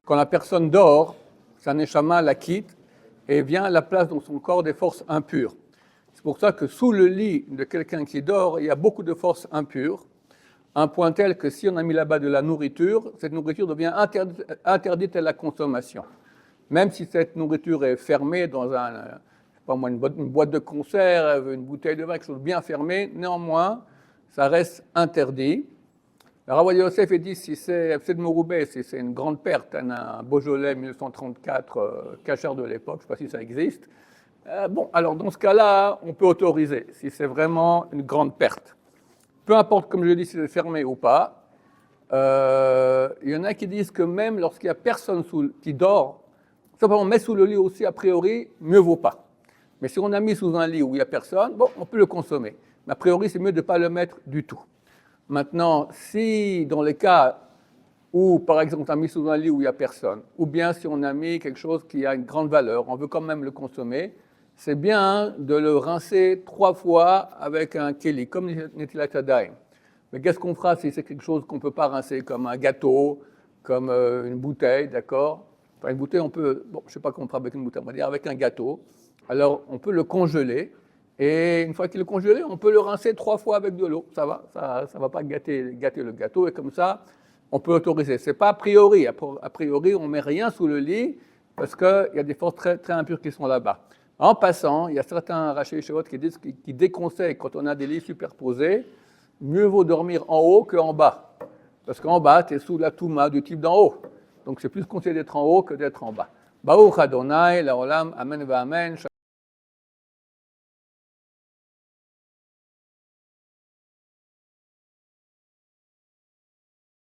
quand la personne dort, sa neshama la quitte et vient à la place dans son corps des forces impures. C'est pour ça que sous le lit de quelqu'un qui dort, il y a beaucoup de forces impures, un point tel que si on a mis là-bas de la nourriture, cette nourriture devient interdite à la consommation. Même si cette nourriture est fermée dans une boîte de conserve, une bouteille de vin, quelque chose de bien fermé, néanmoins, ça reste interdit. Le Rav Ovadia Yosef dit si c'est Hefsed Meroubeh, si c'est une grande perte, un Beaujolais 1934, cachère de l'époque, je ne sais pas si ça existe. Alors dans ce cas-là, on peut autoriser, si c'est vraiment une grande perte. Peu importe, comme je dis, si c'est fermé ou pas. Il y en a qui disent que même lorsqu'il n'y a personne qui dort, simplement mettre sous le lit aussi, a priori, mieux vaut pas. Mais si on a mis sous un lit où il n'y a personne, on peut le consommer. Mais a priori, c'est mieux de ne pas le mettre du tout. Maintenant, si dans les cas où, par exemple, on a mis sous un lit où il n'y a personne, ou bien si on a mis quelque chose qui a une grande valeur, on veut quand même le consommer, c'est bien de le rincer 3 fois avec un keli, comme Netilat Yadayim. Mais qu'est-ce qu'on fera si c'est quelque chose qu'on ne peut pas rincer, comme un gâteau, comme une bouteille, d'accord? Enfin, une bouteille, on peut, je ne sais pas comment on fera avec une bouteille, on va dire avec un gâteau. Alors, on peut le congeler, et une fois qu'il est congelé, on peut le rincer 3 fois avec de l'eau. Ça va, ça ne va pas gâter le gâteau, et comme ça, on peut autoriser. Ce n'est pas a priori. A priori, on ne met rien sous le lit, parce qu'il y a des forces très, très impures qui sont là-bas. En passant, il y a certains rachis Yeshivot qui déconseillent, quand on a des lits superposés, mieux vaut dormir en haut qu'en bas. Parce qu'en bas, tu es sous la touma du type d'en haut. Donc c'est plus conseillé d'être en haut que d'être en bas. Baruch Adonai, la olam, amen va amen.